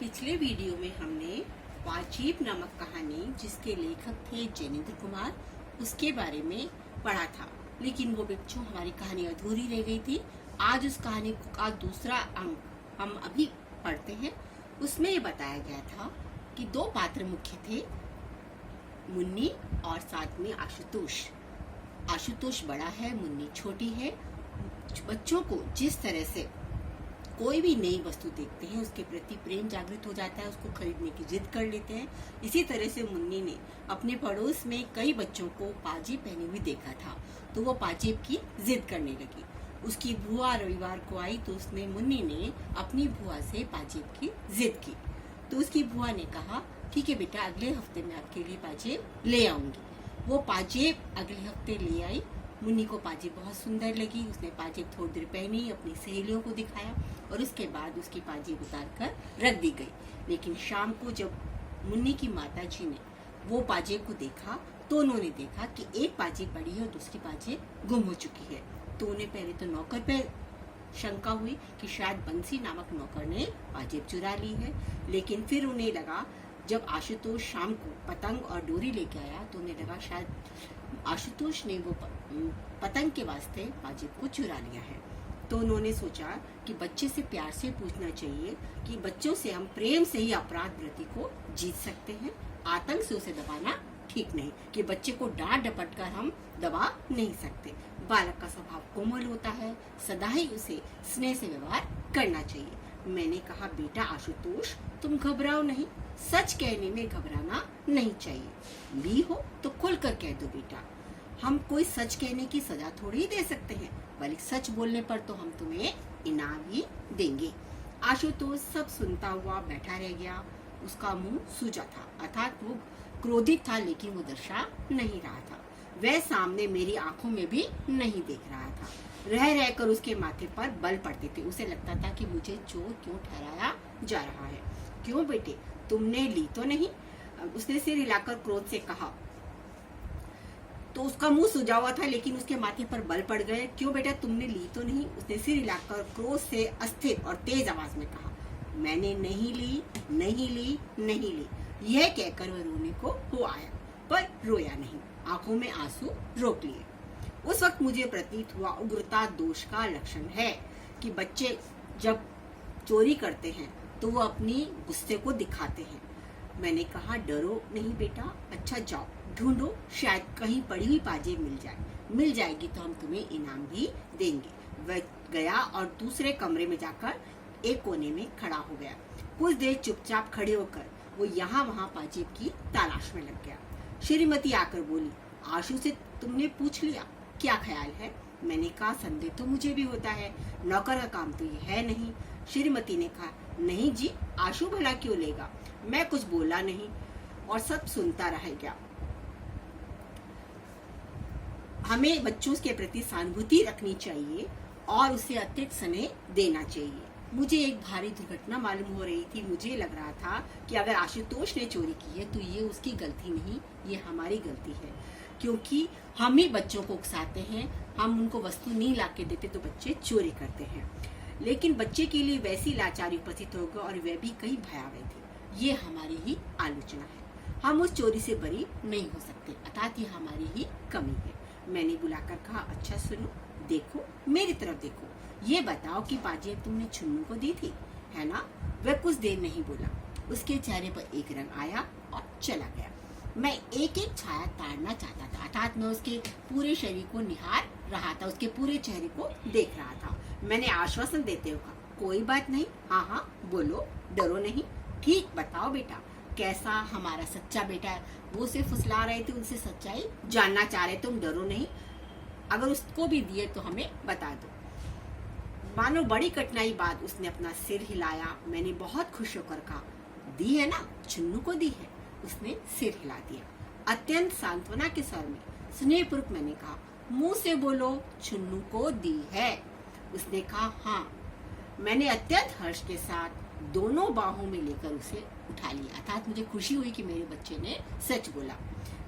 पिछले वीडियो में हमने वाजिब नामक कहानी जिसके लेखक थे जैनेन्द्र कुमार उसके बारे में पढ़ा था, लेकिन वो बच्चों हमारी कहानी अधूरी रह गई थी। आज उस कहानी का दूसरा अंक हम अभी पढ़ते हैं। उसमें ये बताया गया था कि दो पात्र मुख्य थे, मुन्नी और साथ में आशुतोष। आशुतोष बड़ा है, मुन्नी छोटी है। बच्चों को जिस तरह से कोई भी नई वस्तु देखते हैं उसके प्रति प्रेम जागृत हो जाता है, उसको खरीदने की जिद कर लेते हैं। इसी तरह से मुन्नी ने अपने पड़ोस में कई बच्चों को पाजेब पहने हुए देखा था, तो वो पाजेब की जिद करने लगी। उसकी बुआ रविवार को आई तो उसने मुन्नी ने अपनी बुआ से पाजेब की जिद की। तो उसकी बुआ ने कहा, ठीक है बेटा, अगले हफ्ते मैं आपके लिए पाजेब ले आऊंगी। वो पाजेब अगले हफ्ते ले आई। मुन्नी को पाजेब बहुत सुंदर लगी। उसने पाजेब थोड़ी देर पहनी, अपनी सहेलियों को दिखाया और उसके बाद उसकी पाजेब उतार कर रख दी गई। लेकिन शाम को जब मुन्नी की माता जी ने वो पाजेब को देखा तो उन्होंने देखा कि एक पाजेब पड़ी है और दूसरी पाजेब गुम हो चुकी है। तो उन्हें पहले तो नौकर पे शंका हुई कि शायद बंसी नामक नौकर ने पाजेब चुरा ली है, लेकिन फिर उन्हें लगा, जब आशुतोष शाम को पतंग और डोरी लेके आया तो उन्हें लगा शायद आशुतोष ने वो पतंग के वास्ते पाजेब को चुरा लिया है। तो उन्होंने सोचा कि बच्चे से प्यार से पूछना चाहिए कि बच्चों से हम प्रेम से ही अपराध वृत्ति को जीत सकते हैं, आतंक से उसे दबाना ठीक नहीं, कि बच्चे को डांट डपट कर हम दबा नहीं सकते। बालक का स्वभाव कोमल होता है, सदा ही उसे स्नेह से व्यवहार करना चाहिए। मैंने कहा, बेटा आशुतोष, तुम घबराओ नहीं, सच कहने में घबराना नहीं चाहिए। ली हो तो खुलकर कह दो बेटा, हम कोई सच कहने की सजा थोड़ी ही दे सकते हैं, बल्कि सच बोलने पर तो हम तुम्हें इनाम ही देंगे। आशुतोष सब सुनता हुआ बैठा रह गया। उसका मुंह सूजा था, अर्थात वो क्रोधित था, लेकिन वो दर्शा नहीं रहा था। वह सामने मेरी आंखों में भी नहीं देख रहा था। रह रहकर उसके माथे पर बल पड़ते थे। उसे लगता था कि मुझे चोर क्यों ठहराया जा रहा है। क्यों बेटे, तुमने ली तो नहीं? उसने सिर हिलाकर क्रोध से कहा। तो उसका मुंह सूजा हुआ था, लेकिन उसके माथे पर बल पड़ गए। क्यों बेटा, तुमने ली तो नहीं? उसने सिर हिलाकर क्रोध से अस्थिर और तेज आवाज में कहा, मैंने नहीं ली, नहीं ली, नहीं ली। यह कहकर वह रोने को हो आया, पर रोया नहीं, आंखों में आंसू रोक लिए। उस वक्त मुझे प्रतीत हुआ उग्रता दोष का लक्षण है कि बच्चे जब चोरी करते हैं तो वो अपनी गुस्से को दिखाते हैं। मैंने कहा, डरो नहीं बेटा, अच्छा जाओ ढूंढो, शायद कहीं पड़ी हुई पाजेब मिल जाए। मिल जाएगी तो हम तुम्हें इनाम भी देंगे। वह गया और दूसरे कमरे में जाकर एक कोने में खड़ा हो गया। कुछ देर चुपचाप खड़े होकर वो यहाँ वहाँ पाजेब की तलाश में लग गया। श्रीमती आकर बोली, आशु से तुमने पूछ लिया, क्या ख्याल है? मैंने कहा, संदेह तो मुझे भी होता है, नौकर का काम तो ये है नहीं। श्रीमती ने कहा, नहीं जी, आशु भला क्यों लेगा? मैं कुछ बोला नहीं और सब सुनता रह गया। हमें बच्चों के प्रति सहानुभूति रखनी चाहिए और उसे अतिरिक्त स्नेह देना चाहिए। मुझे एक भारी दुर्घटना मालूम हो रही थी। मुझे लग रहा था कि अगर आशुतोष ने चोरी की है तो ये उसकी गलती नहीं, ये हमारी गलती है, क्योंकि हम ही बच्चों को उकसाते हैं। हम उनको वस्तु नहीं लाके देते तो बच्चे चोरी करते हैं। लेकिन बच्चे के लिए वैसी लाचारी उपस्थित होगी और वह भी कहीं भयावह थी। ये हमारी ही आलोचना है। हम उस चोरी से बरी नहीं हो सकते, अर्थात ये हमारी ही कमी है। मैंने बुलाकर कहा, अच्छा सुनो, देखो मेरी तरफ देखो, ये बताओ कि पाजेब तुमने छुन्नू को दी थी, है ना? वह कुछ देर नहीं बोला। उसके चेहरे पर एक रंग आया और चला गया। मैं एक एक छाया ताड़ना चाहता था, अर्थात मैं उसके पूरे शरीर को निहार रहा था, उसके पूरे चेहरे को देख रहा था। मैंने आश्वासन देते हुए कहा, कोई बात नहीं, हाँ हाँ बोलो, डरो नहीं। ठीक बताओ बेटा, कैसा हमारा सच्चा बेटा है? वो उसे फुसला रहे थे, उनसे सच्चाई जानना चाह रहे, तुम डरो नहीं, अगर उसको भी दिए तो हमें बता दो। मानो बड़ी कठिनाई बाद उसने अपना सिर हिलाया। मैंने बहुत खुश होकर कहा, दी है ना, छुन्नू को दी है। उसने सिर हिला दिया। अत्यंत सांत्वना के स्वर में स्नेहपूर्वक मैंने कहा, मुंह से बोलो, छुन्नू को दी है। उसने कहा, हाँ। मैंने अत्यंत हर्ष के साथ दोनों बाहों में लेकर उसे उठा लिया, अर्थात मुझे खुशी हुई कि मेरे बच्चे ने सच बोला।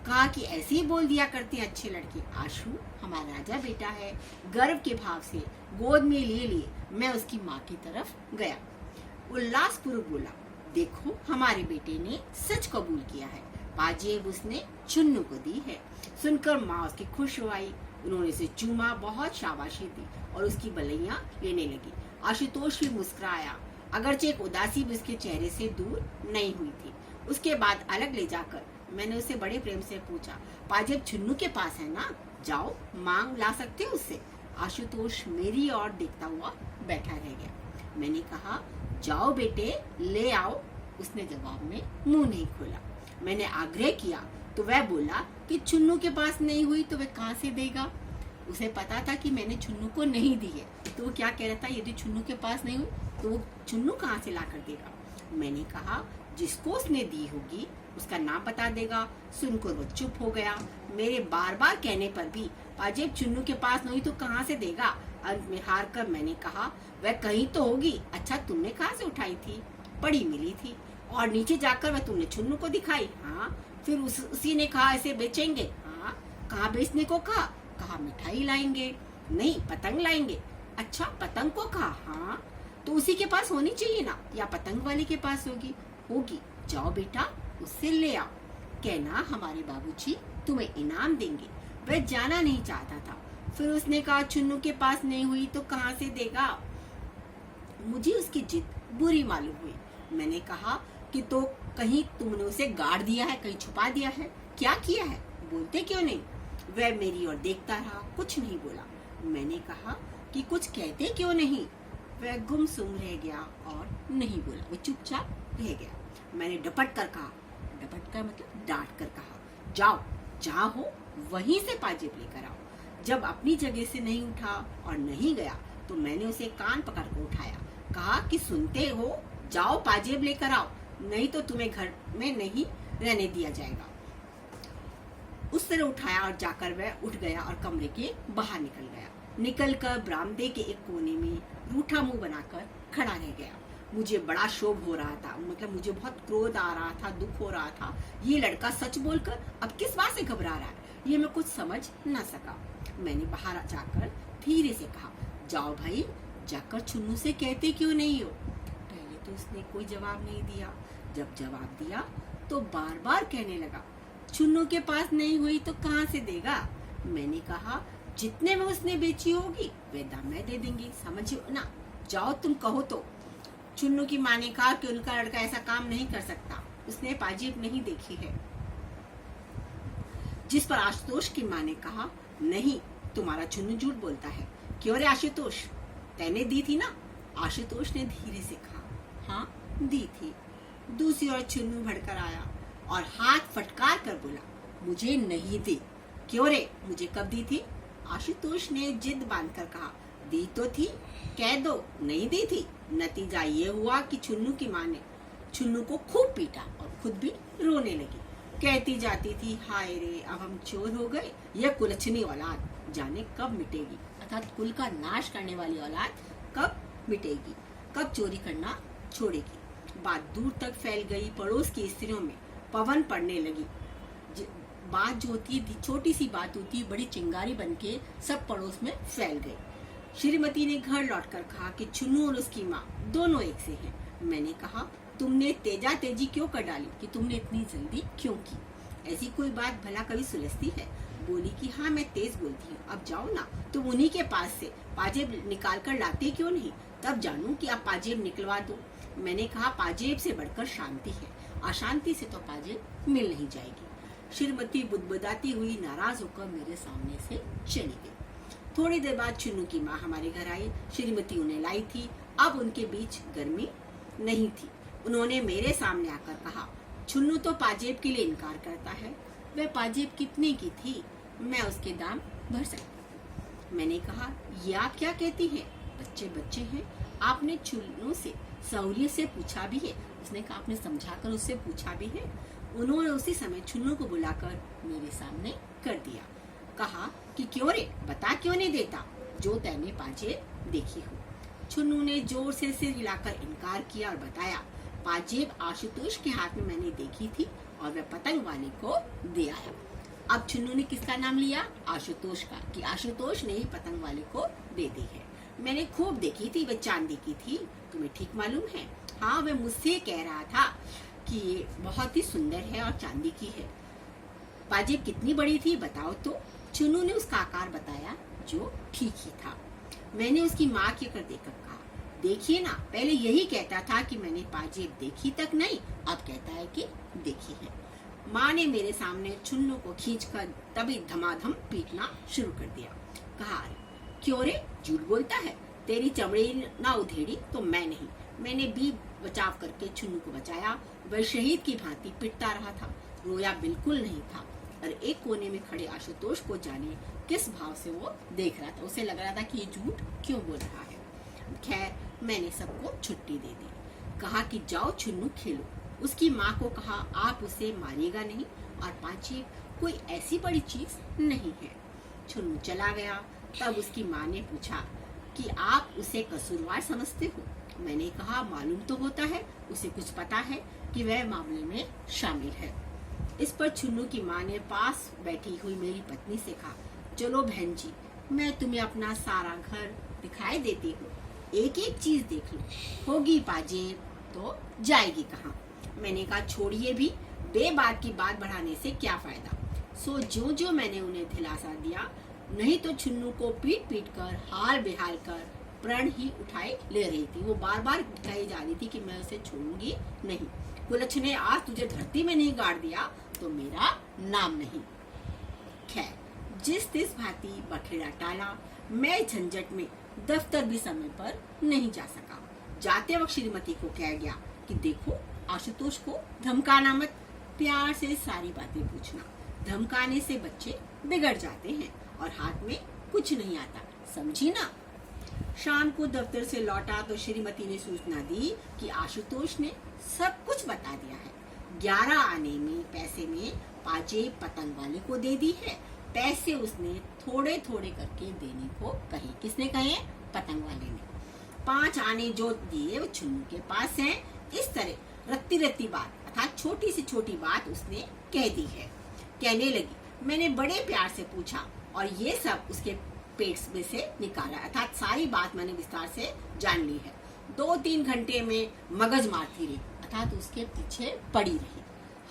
कहा कि ऐसे ही बोल दिया करते हैं अच्छे लड़के। आशु हमारा राजा बेटा है। गर्व के भाव से गोद में लिए मैं उसकी माँ की तरफ गया। उल्लासपूर्वक बोला, देखो हमारे बेटे ने सच कबूल किया है, पाजेब उसने चुन्नू को दी है। सुनकर माँ उसकी खुश हो आई। उन्होंने उसे चूमा, बहुत शाबाशी दी और उसकी बलैया लेने लगी। आशुतोष भी मुस्कुराया, अगरचे एक उदासी भी उसके चेहरे से दूर नहीं हुई थी। उसके बाद अलग ले जाकर मैंने उसे बड़े प्रेम से पूछा, पाजेब चुन्नू के पास है ना? जाओ मांग ला सकते हो उससे। आशुतोष मेरी ओर देखता हुआ बैठा रह गया। मैंने कहा, जाओ बेटे ले आओ। उसने जवाब में मुंह नहीं खोला। मैंने आग्रह किया तो वह बोला कि चुन्नू के पास नहीं हुई तो वह कहाँ से देगा। उसे पता था कि मैंने चुन्नू को नहीं दी है, तो वो क्या कह रहा था, यदि चुन्नू के पास नहीं हुई तो वो चुन्नू कहाँ से ला कर देगा। मैंने कहा, जिसको उसने दी होगी उसका नाम बता देगा। सुनकर वो चुप हो गया। मेरे बार बार कहने पर भी पाजेब चुन्नू के पास नहीं तो कहाँ से देगा। अंत में हार कर मैंने कहा, वह कहीं तो होगी। अच्छा, तुमने कहाँ से उठाई थी? पड़ी मिली थी। और नीचे जाकर वह तुमने चुन्नू को दिखाई? हाँ। फिर उसी ने कहा इसे बेचेंगे? हाँ। कहाँ बेचने को कहा? कहा मिठाई लाएंगे। नहीं, पतंग लाएंगे। अच्छा, पतंग को कहा? हाँ। तो उसी के पास होनी चाहिए ना, या पतंग वाले के पास होगी? होगी। जाओ बेटा उससे ले आओ। कहना हमारे बाबूजी तुम्हें इनाम देंगे। वह जाना नहीं चाहता था। फिर उसने कहा, चुन्नू के पास नहीं हुई तो कहाँ से देगा। मुझे उसकी जिद बुरी मालूम हुई। मैंने कहा कि तो कहीं तुमने उसे गाड़ दिया है, कहीं छुपा दिया है, क्या किया है? बोलते क्यों नहीं? वह मेरी ओर देखता रहा, कुछ नहीं बोला। मैंने कहा कि कुछ कहते क्यों नहीं? वह गुमसुम रह गया और नहीं बोला। वो चुपचाप रह गया। मैंने डपट कर कहा, डपट कर मतलब डांट कर कहा, जाओ जहाँ हो वहीं से पाजेब लेकर आओ। जब अपनी जगह से नहीं उठा और नहीं गया तो मैंने उसे कान पकड़ कर उठाया, कहा कि सुनते हो, जाओ पाजेब लेकर आओ, नहीं तो तुम्हें घर में नहीं रहने दिया जाएगा। उस तरह उठाया और जाकर वह उठ गया और कमरे के बाहर निकल गया। निकलकर बरामदे के एक कोने में रूठा मुंह बनाकर खड़ा रह गया। मुझे बड़ा शोभ हो रहा था, मतलब मुझे बहुत क्रोध आ रहा था, दुख हो रहा था। ये लड़का सच बोलकर अब किस बात से घबरा रहा है, ये मैं कुछ समझ न सका। मैंने बाहर जाकर धीरे से कहा, जाओ भाई, जाकर चुन्नू से कहते क्यों नहीं हो। पहले तो उसने कोई जवाब नहीं दिया। जब जवाब दिया तो बार बार कहने लगा, चुन्नू के पास नहीं हुई तो कहाँ से देगा। मैंने कहा, जितने में उसने बेची होगी वे दाम मैं दे देंगी, समझियो ना। जाओ तुम कहो तो। चुन्नू की माँ ने कहा कि उनका लड़का ऐसा काम नहीं कर सकता, उसने पाजेब नहीं देखी है। जिस पर आशुतोष की माँ ने कहा, नहीं, तुम्हारा चुन्नू झूठ बोलता है। क्यों रे आशुतोष, तैने दी थी ना? आशुतोष ने धीरे से कहा, हाँ दी थी। दूसरी ओर चुन्नू भड़कर आया और हाथ फटकार कर बोला, मुझे नहीं दी। क्यों रे, मुझे कब दी थी? आशुतोष ने जिद बांधकर कहा, दी तो थी, कह दो नहीं दी थी। नतीजा ये हुआ कि चुन्नू की माँ ने चुन्नू को खूब पीटा और खुद भी रोने लगी। कहती जाती थी, हाय रे, अब हम चोर हो गए। यह कुलच्छनी औलाद जाने कब मिटेगी, अर्थात कुल का नाश करने वाली औलाद कब मिटेगी, कब चोरी करना छोड़ेगी। बात दूर तक फैल गई। पड़ोस की स्त्रियों में पवन पड़ने लगी। बात जो होती है, छोटी सी बात होती है, बड़ी चिंगारी बनके सब पड़ोस में फैल गई। श्रीमती ने घर लौटकर कहा कि चुन्नू और उसकी माँ दोनों एक से हैं। मैंने कहा, तुमने तेजा तेजी क्यों कर डाली, कि तुमने इतनी जल्दी क्यों की? ऐसी कोई बात भला कभी सुलझती है? बोली कि हाँ मैं तेज बोलती हूँ, अब जाओ ना, तुम उन्हीं के पास से पाजेब निकाल कर लाते क्यों नहीं, तब जानूं कि आप पाजेब निकलवा दो। मैंने कहा, पाजेब से बढ़कर शांति है, अशांति से तो पाजेब मिल नहीं जाएगी। श्रीमती बुदबुदाती हुई नाराज होकर मेरे सामने से चली गई। थोड़ी देर बाद चुन्नू की माँ हमारे घर आई। श्रीमती उन्हें लाई थी। अब उनके बीच गर्मी नहीं थी। उन्होंने मेरे सामने आकर कहा, चुन्नू तो पाजेब के लिए इनकार करता है। वह पाजेब कितने की थी, मैं उसके दाम भर सकती हूँ। मैंने कहा, ये आप क्या कहती हैं, बच्चे बच्चे हैं। आपने चुन्नू से सहूलियत से पूछा भी है? उसने कहा, आपने समझाकर उससे पूछा भी है? उन्होंने उसी समय चुन्नू को बुलाकर मेरे सामने कर दिया। कहा कि क्यों रे, बता क्यों नहीं देता जो तैने पाजेब देखी हो। चुन्नू ने जोर से सिर हिलाकर इनकार किया और बताया, पाजेब आशुतोष के हाथ में मैंने देखी थी और वह पतंग वाले को दे आया। अब चुन्नू ने किसका नाम लिया? आशुतोष का, कि आशुतोष ने ही पतंग वाले को दे दी है। मैंने खूब देखी थी, वह चांदी की थी, तुम्हें ठीक मालूम है। हाँ, वह मुझसे कह रहा था कि ये बहुत ही सुंदर है और चांदी की है। पाजेब कितनी बड़ी थी बताओ तो? चुन्नू ने उसका आकार बताया जो ठीक ही था। मैंने उसकी माँ की ओर देखकर कहा, देखिए ना, पहले यही कहता था कि मैंने पाजेब देखी तक नहीं, अब कहता है कि देखी है। माँ ने मेरे सामने चुन्नू को खींचकर तभी धमाधम पीटना शुरू कर दिया। कहा, क्यों रे, झूठ बोलता है, तेरी चमड़ी ना उधेड़ी तो मैं नहीं। मैंने भी बचाव करके चुन्नू को बचाया। वह शहीद की भांति पिटता रहा था, रोया बिल्कुल नहीं था। और एक कोने में खड़े आशुतोष को जाने किस भाव से वो देख रहा था। उसे लग रहा था कि ये झूठ क्यों बोल रहा है। खैर, मैंने सबको छुट्टी दे दी। कहा कि जाओ चुन्नू खेलो। उसकी माँ को कहा, आप उसे मारिएगा नहीं, और पाजेब कोई ऐसी बड़ी चीज नहीं है। चुन्नू चला गया। तब उसकी माँ ने पूछा कि आप उसे कसूरवार समझते हो? मैंने कहा, मालूम तो होता है, उसे कुछ पता है कि वह मामले में शामिल है। इस पर चुन्नू की माँ ने पास बैठी हुई मेरी पत्नी से कहा, चलो बहन जी, मैं तुम्हें अपना सारा घर दिखाई देती हूँ, एक एक चीज देख लो, होगी पाजेब तो जाएगी कहाँ। मैंने कहा, छोड़िए भी, बेबात की बात बढ़ाने से क्या फायदा। सो जो जो मैंने उन्हें दिलासा दिया, नहीं तो चुन्नू को पीट पीट कर हाल बेहाल कर प्रण ही उठाए ले रही थी। वो बार बार कही जा रही थी कि मैं उसे छोड़ूंगी नहीं। कुलच्छ ने आज तुझे धरती में नहीं गाड़ दिया तो मेरा नाम नहीं। खैर, जिस तिस भांति बखेड़ा टाला। मैं झंझट में दफ्तर भी समय पर नहीं जा सका। जाते वक्त श्रीमती को कह गया कि देखो, आशुतोष को धमकाना मत, प्यार से सारी बातें पूछना। धमकाने से बच्चे बिगड़ जाते हैं और हाथ में कुछ नहीं आता, समझी ना। शाम को दफ्तर से लौटा तो श्रीमती ने सूचना दी कि आशुतोष ने सब कुछ बता दिया है। 11 आने में पैसे में पाजेब पतंग वाले को दे दी है। पैसे उसने थोड़े थोड़े करके देने को कहे। किसने कहे? पतंग वाले ने। 5 आने जो दिए वो चुन्नू के पास हैं। इस तरह रत्ती रत्ती बात अर्थात छोटी से छोटी बात उसने कह दी है। कहने लगी, मैंने बड़े प्यार से पूछा और ये सब उसके पेट में से निकाला, अर्थात सारी बात मैंने विस्तार से जान ली है। 2-3 घंटे में मगज मारती रही, अर्थात उसके पीछे पड़ी रही।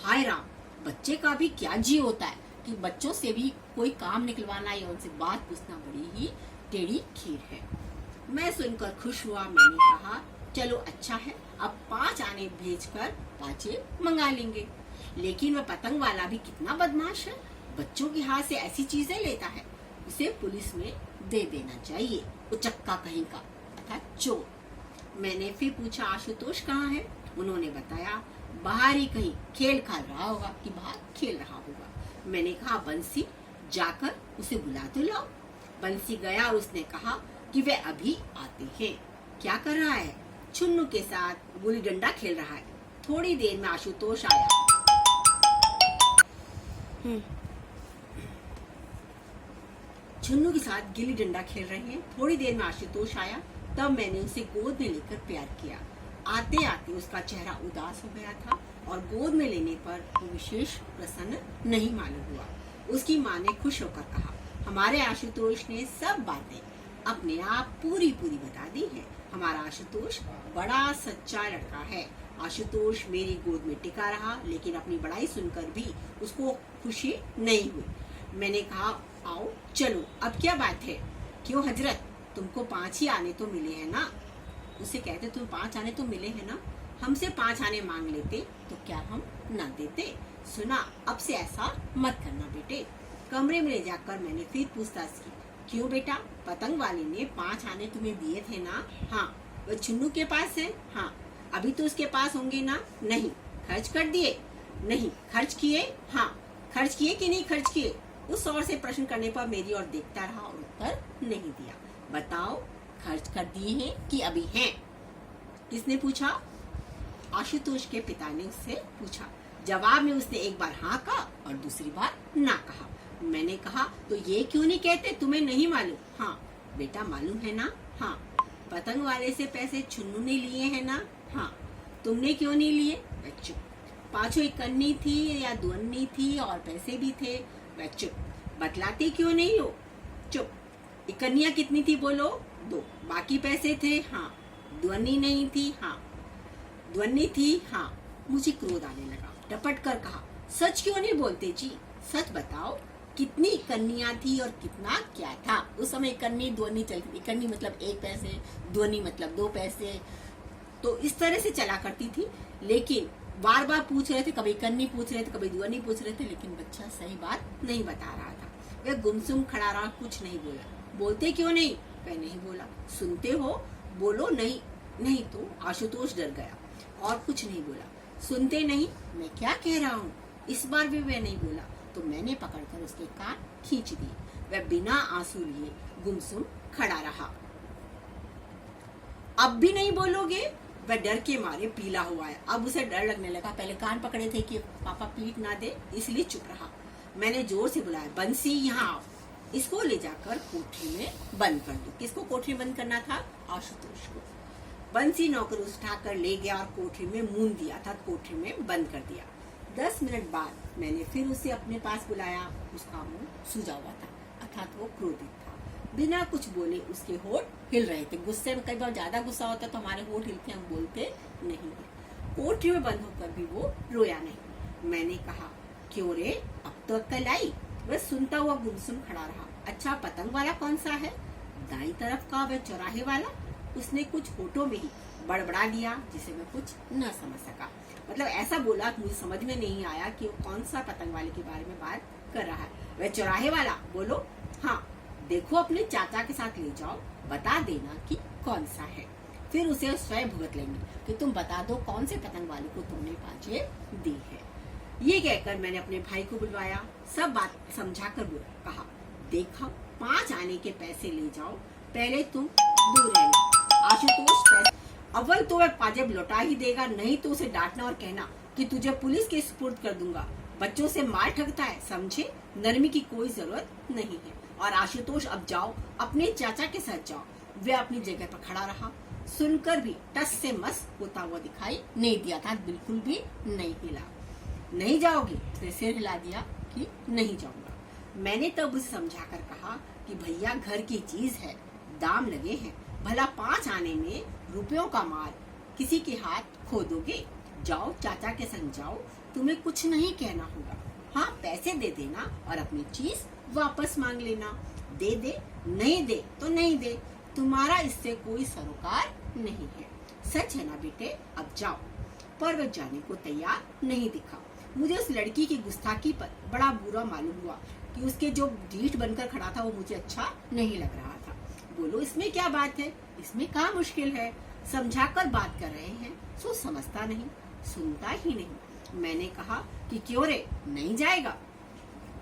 हाय राम, बच्चे का भी क्या जी होता है कि बच्चों से भी कोई काम निकलवाना या उनसे बात पूछना बड़ी ही टेढ़ी खीर है। मैं सुनकर खुश हुआ। मैंने कहा, चलो अच्छा है, अब 5 आने भेजकर पाजेब मंगा लेंगे। लेकिन वह पतंग वाला भी कितना बदमाश है, बच्चों के हाथ से ऐसी चीजें लेता है। उसे पुलिस में दे देना चाहिए, उचक्का कहीं का, अर्थात चोर। मैंने फिर पूछा, आशुतोष कहाँ है? उन्होंने बताया, बाहर ही कहीं खेल खेल रहा होगा कि बाहर खेल रहा होगा। मैंने कहा, बंसी, जाकर उसे बुला तो लाओ। बंसी गया और उसने कहा कि वे अभी आते हैं। क्या कर रहा है? चुन्नू के साथ गुल्ली डंडा खेल रहा है। थोड़ी देर में आशुतोष आया। चुन्नू के साथ गिल्ली डंडा खेल रहे हैं। थोड़ी देर में आशुतोष आया, तब मैंने उसे गोद में लेकर प्यार किया। आते आते उसका चेहरा उदास हो गया था और गोद में लेने पर वो विशेष प्रसन्न नहीं मालूम हुआ। उसकी माँ ने खुश होकर कहा, हमारे आशुतोष ने सब बातें अपने आप पूरी पूरी बता दी है। हमारा आशुतोष बड़ा सच्चा लड़का है। आशुतोष मेरी गोद में टिका रहा, लेकिन अपनी बड़ाई सुनकर भी उसको खुशी नहीं हुई। मैंने कहा, आओ चलो, अब क्या बात है? क्यों हजरत, तुमको 5 ही आने तो मिले हैं ना? उसे कहते, तुम 5 आने तो मिले हैं ना, हमसे 5 आने मांग लेते तो क्या हम न देते? सुना, अब से ऐसा मत करना बेटे। कमरे में ले जाकर मैंने फिर पूछताछ की, क्यों बेटा, पतंग वाले ने 5 आने तुम्हें दिए थे ना? हाँ। वह चुन्नू के पास है? हाँ। अभी तो उसके पास होंगे ना? नहीं। खर्च कर दिए? नहीं। खर्च किए? हाँ। खर्च किए कि नहीं खर्च किए? उस ओर से प्रश्न करने पर मेरी ओर देखता रहा और उत्तर नहीं दिया। बताओ, खर्च कर दिए हैं कि अभी हैं? किसने पूछा? आशुतोष के पिता ने उससे पूछा। जवाब में उसने एक बार हाँ कहा और दूसरी बार ना कहा। मैंने कहा, तो ये क्यों नहीं कहते तुम्हें नहीं मालूम? हाँ। बेटा मालूम है ना? हाँ। पतंग वाले से पैसे चुन्नू ने लिए हैं ना? हाँ। तुमने क्यों नहीं लिए? चुप। 5 इकन्नी थी या दुअन्नी थी और पैसे भी थे? चुप। बतलाती क्यों नहीं हो? चुप। इकन्नियां कितनी थी बोलो? 2। बाकी पैसे थे? हाँ। दुअन्नी नहीं थी? हाँ। ध्वनि थी हाँ। मुझे क्रोध आने लगा। टपट कर कहा, सच क्यों नहीं बोलते जी, सच बताओ कितनी कन्नियां थी और कितना क्या था। उस समय कन्नी ध्वनि चलती थी। कन्नी मतलब 1 पैसे, ध्वनि मतलब 2 पैसे, तो इस तरह से चला करती थी। लेकिन बार बार पूछ रहे थे, कभी कन्नी पूछ रहे थे, कभी ध्वनि पूछ रहे थे, लेकिन बच्चा सही बात नहीं बता रहा था। वह गुमसुम खड़ा रहा, कुछ नहीं बोला। बोलते क्यों नहीं? वह नहीं बोला। सुनते हो, बोलो। नहीं नहीं तो आशुतोष डर गया और कुछ नहीं बोला। सुनते नहीं, मैं क्या कह रहा हूँ। इस बार भी वह नहीं बोला तो मैंने पकड़कर उसके कान खींच दिए। वह बिना आंसू लिए गुमसुम खड़ा रहा। अब भी नहीं बोलोगे? वह डर के मारे पीला हुआ है। अब उसे डर लगने लगा। पहले कान पकड़े थे कि पापा पीट ना दे, इसलिए चुप रहा। मैंने जोर से बुलाया, बंसी यहाँ आओ, इसको ले जाकर कोठरी में बंद कर दो। किसको कोठरी में बंद करना था? आशुतोष को। बंसी नौकर उठाकर ले गया और कोठरी में मूंद दिया था, कोठरी में बंद कर दिया। 10 मिनट बाद मैंने फिर उसे अपने पास बुलाया। उसका मुंह सूजा हुआ था, अर्थात वो क्रोधित था। बिना कुछ बोले उसके होठ हिल रहे थे। गुस्से में कई बार ज्यादा गुस्सा होता तो हमारे होठ हिलते, हम बोलते नहीं है। कोठरी में बंद होकर भी वो रोया नहीं। मैंने कहा, क्यों रे, अब तो अक्ल आई? वह सुनता हुआ गुमसुम खड़ा रहा। अच्छा, पतंग वाला कौन सा है? दाईं तरफ का, वह चौराहे वाला? उसने कुछ होठों में ही बड़बड़ा दिया जिसे मैं कुछ न समझ सका। मतलब ऐसा बोला कि मुझे समझ में नहीं आया कि वो कौन सा पतंग वाले के बारे में बात कर रहा है। वह चौराहे वाला? बोलो। हाँ, देखो अपने चाचा के साथ ले जाओ, बता देना कि कौन सा है। फिर उसे स्वयं भुगत लेंगे कि तुम बता दो कौन से पतंग वाले को तुमने बाजे दी है। ये कहकर मैंने अपने भाई को बुलवाया। सब बात समझाकर कहा, देखो 5 आने के पैसे ले जाओ, पहले तुम दूर रहना। आशुतोष अव्वल तो वह पाजेब लौटा ही देगा, नहीं तो उसे डांटना और कहना कि तुझे पुलिस के सुपुर्द कर दूंगा। बच्चों से मार ठगता है, समझे? नरमी की कोई जरूरत नहीं है। और आशुतोष अब जाओ, अपने चाचा के साथ जाओ। वह अपनी जगह पर खड़ा रहा। सुनकर भी टस से मस होता हुआ दिखाई नहीं दिया था, बिल्कुल भी नहीं हिला। नहीं जाओगी? उसने सिर हिला दिया कि नहीं जाऊंगा। मैंने तब उसे समझाकर कहा कि भैया घर की चीज है, दाम लगे हैं, भला 5 आने में रुपयों का माल किसी के हाथ खो दोगे? जाओ, चाचा के संग जाओ, तुम्हें कुछ नहीं कहना होगा। हाँ, पैसे दे देना और अपनी चीज वापस मांग लेना। दे दे, नहीं दे तो नहीं दे, तुम्हारा इससे कोई सरोकार नहीं है। सच है ना बेटे? अब जाओ। पर वह जाने को तैयार नहीं दिखा। मुझे उस लड़की की गुस्ताखी पर बड़ा बुरा मालूम हुआ कि उसके जो ढीठ बनकर खड़ा था वो मुझे अच्छा नहीं लग रहा था। बोलो, इसमें क्या बात है? इसमें क्या मुश्किल है? समझाकर बात कर रहे हैं, सो समझता नहीं, सुनता ही नहीं। मैंने कहा कि क्यों रे, नहीं जाएगा?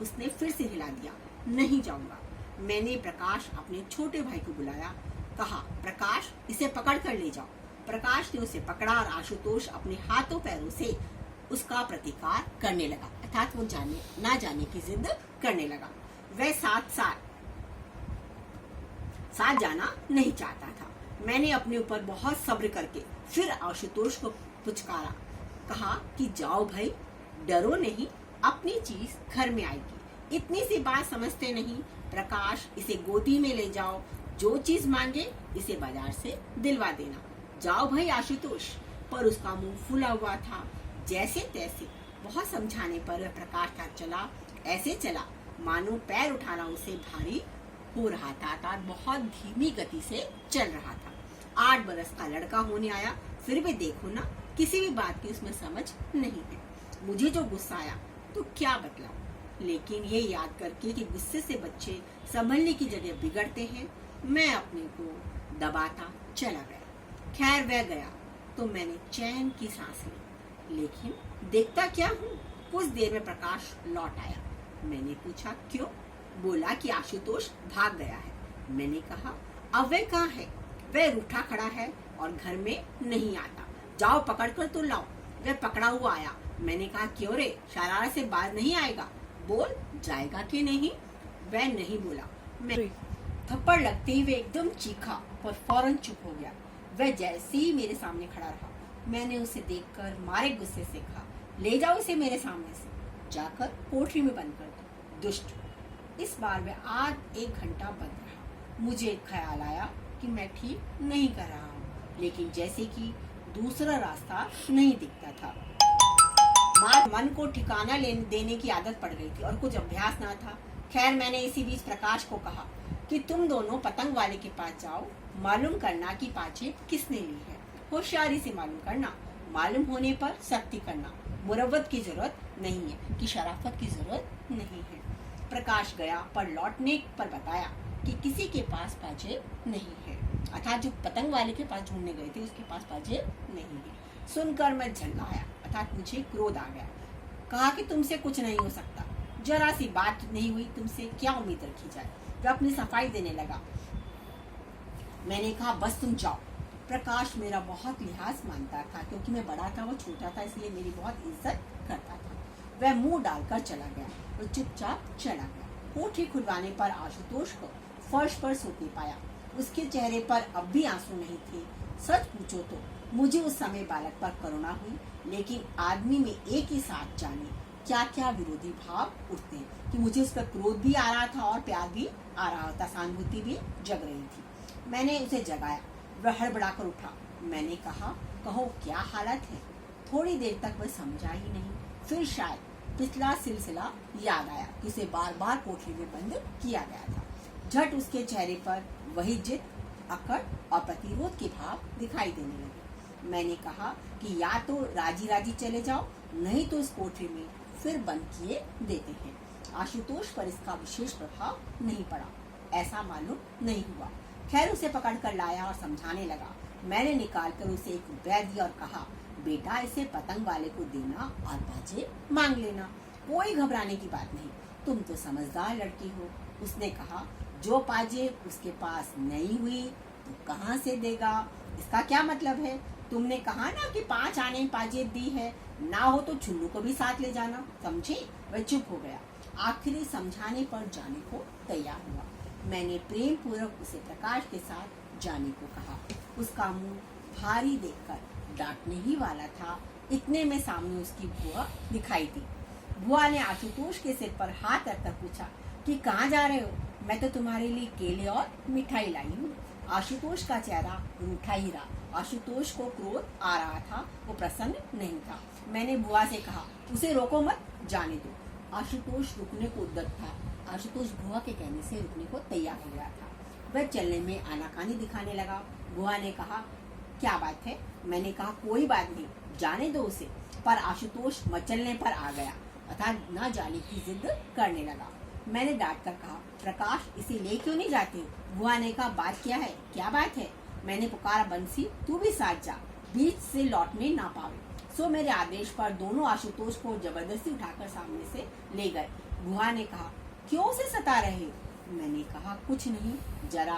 उसने फिर से हिला दिया, नहीं जाऊंगा। मैंने प्रकाश, अपने छोटे भाई को बुलाया। कहा, प्रकाश, इसे पकड़ कर ले जाओ। प्रकाश ने उसे पकड़ा और आशुतोष अपने हाथों पैरों से उसका प्रतिकार करने लगा, अर्थात वो ना जाने की जिद करने लगा। वह साथ जाना नहीं चाहता था। मैंने अपने ऊपर बहुत सब्र करके फिर आशुतोष को पुचकारा। कहा कि जाओ भाई, डरो नहीं, अपनी चीज घर में आएगी। इतनी सी बात समझते नहीं? प्रकाश, इसे गोदी में ले जाओ, जो चीज मांगे इसे बाजार से दिलवा देना। जाओ भाई आशुतोष। पर उसका मुंह फूला हुआ था। जैसे तैसे बहुत समझाने पर वह प्रकाश का चला, ऐसे चला मानो पैर उठाना उसे भारी हो रहा था, अर्थात बहुत धीमी गति से चल रहा था। 8 बरस का लड़का होने आया, फिर भी देखो ना, किसी भी बात की उसमें समझ नहीं है। मुझे जो गुस्सा आया तो क्या बतलाऊं, लेकिन ये याद करके कि गुस्से से बच्चे संभलने की जगह बिगड़ते हैं, मैं अपने को दबाता चला गया। खैर वह गया तो मैंने चैन की सांस ली, लेकिन देखता क्या हूँ, कुछ देर में प्रकाश लौट आया। मैंने पूछा क्यों? बोला कि आशुतोष भाग गया है। मैंने कहा, अब वह कहाँ है? वह रूठा खड़ा है और घर में नहीं आता, जाओ पकड़ कर तो लाओ। वह पकड़ा हुआ आया। मैंने कहा, क्यों रे, शरारत से बाहर नहीं आएगा? बोल, जाएगा कि नहीं? वह नहीं बोला। मैं थप्पड़ लगते ही वह एकदम चीखा पर फौरन चुप हो गया। वह जैसे ही मेरे सामने खड़ा रहा, मैंने उसे देखकर मारे गुस्से से कहा, ले जाओ इसे मेरे सामने से, जाकर कोठरी में बंद कर दो। दुष्ट। इस बार वह आज 1 घंटा बंद रहा। मुझे ख्याल आया कि मैं ठीक नहीं कर रहा हूँ, लेकिन जैसे कि दूसरा रास्ता नहीं दिखता था। मन को ठिकाना देने की आदत पड़ गई थी और कुछ अभ्यास ना था। खैर, मैंने इसी बीच प्रकाश को कहा कि तुम दोनों पतंग वाले के पास जाओ, मालूम करना कि पाजेब किसने ली है। होशियारी से मालूम करना, मालूम होने पर सख्ती करना। मुरव्वत की जरूरत नहीं है कि शराफत की जरूरत नहीं है। प्रकाश गया, पर लौटने पर बताया कि किसी के पास पाजेब नहीं है, अर्थात जो पतंग वाले के पास ढूंढने गए थे उसके पास पाजेब नहीं है। सुनकर मैं झल्लाया, अर्थात मुझे क्रोध आ गया। कहा कि तुमसे कुछ नहीं हो सकता, जरा सी बात नहीं हुई, तुमसे क्या उम्मीद रखी जाए। वह अपनी सफाई देने लगा। मैंने कहा बस तुम जाओ। प्रकाश मेरा बहुत लिहाज मानता था, क्योंकि मैं बड़ा था वो छोटा था, इसलिए मेरी बहुत इज्जत करता था। वह मुंह डालकर चला गया और चुपचाप चला गया। कोठरी खुलवाने पर आशुतोष को फर्श पर सोते पाया। उसके चेहरे पर अब भी आंसू नहीं थे। सच पूछो तो मुझे उस समय बालक पर करुणा हुई, लेकिन आदमी में एक ही साथ जाने क्या क्या विरोधी भाव उठते हैं कि मुझे उस पर क्रोध भी आ रहा था और प्यार भी आ रहा था, सहानुभूति भी जग रही थी। मैंने उसे जगाया। वह हड़बड़ाकर उठा। मैंने कहा, कहो क्या हालत है। थोड़ी देर तक वह समझा ही नहीं। फिर शायद पिछला सिलसिला याद आया कि उसे बार बार कोठरी में बंद किया गया था। झट उसके चेहरे पर वही जिद, अकड़ और प्रतिरोध के भाव दिखाई देने लगे। मैंने कहा कि या तो राजी राजी चले जाओ, नहीं तो इस कोठरी में फिर बंद किए देते हैं। आशुतोष पर इसका विशेष प्रभाव नहीं पड़ा, ऐसा मालूम नहीं हुआ। खैर, उसे पकड़कर लाया और समझाने लगा। मैंने निकालकर उसे 1 रुपया दिया और कहा, बेटा इसे पतंग वाले को देना और पाजेब मांग लेना, कोई घबराने की बात नहीं, तुम तो समझदार लड़की हो। उसने कहा, जो पाजेब उसके पास नहीं हुई तो कहाँ से देगा। इसका क्या मतलब है? तुमने कहा ना कि 5 आने पाजेब दी है, ना हो तो छुल्लू को भी साथ ले जाना, समझे। वह चुप हो गया। आखिरी समझाने पर जाने को तैयार हुआ। मैंने प्रेम पूर्वक उसे प्रकाश के साथ जाने को कहा। उसका मुंह भारी देखकर डांटने ही वाला था, इतने में सामने उसकी बुआ दिखाई दी। बुआ ने आशुतोष के सिर पर हाथ रखकर पूछा कि कहाँ जा रहे हो। मैं तो तुम्हारे लिए केले और मिठाई लाई हूँ। आशुतोष का चेहरा रूठा ही रहा। आशुतोष को क्रोध आ रहा था, वो प्रसन्न नहीं था। मैंने बुआ से कहा, उसे रोको मत, जाने दो। आशुतोष रुकने को उद्यत था। आशुतोष बुआ के कहने से रुकने को तैयार हो गया था। वह चलने में आनाकानी दिखाने लगा। बुआ ने कहा, क्या बात है। मैंने कहा, कोई बात नहीं, जाने दो उसे। पर आशुतोष मचलने पर आ गया, अर्थात न जाने की जिद करने लगा। मैंने डांट कर कहा, प्रकाश इसे ले क्यों नहीं जाते। बुआ ने कहा, बात क्या है, क्या बात है। मैंने पुकारा, बंसी तू भी साथ जा, बीच से लौटने ना पावे। सो मेरे आदेश पर दोनों आशुतोष को जबरदस्ती उठाकर सामने से ले गए। बुआ ने कहा, क्यों उसे सता रहे। मैंने कहा, कुछ नहीं, जरा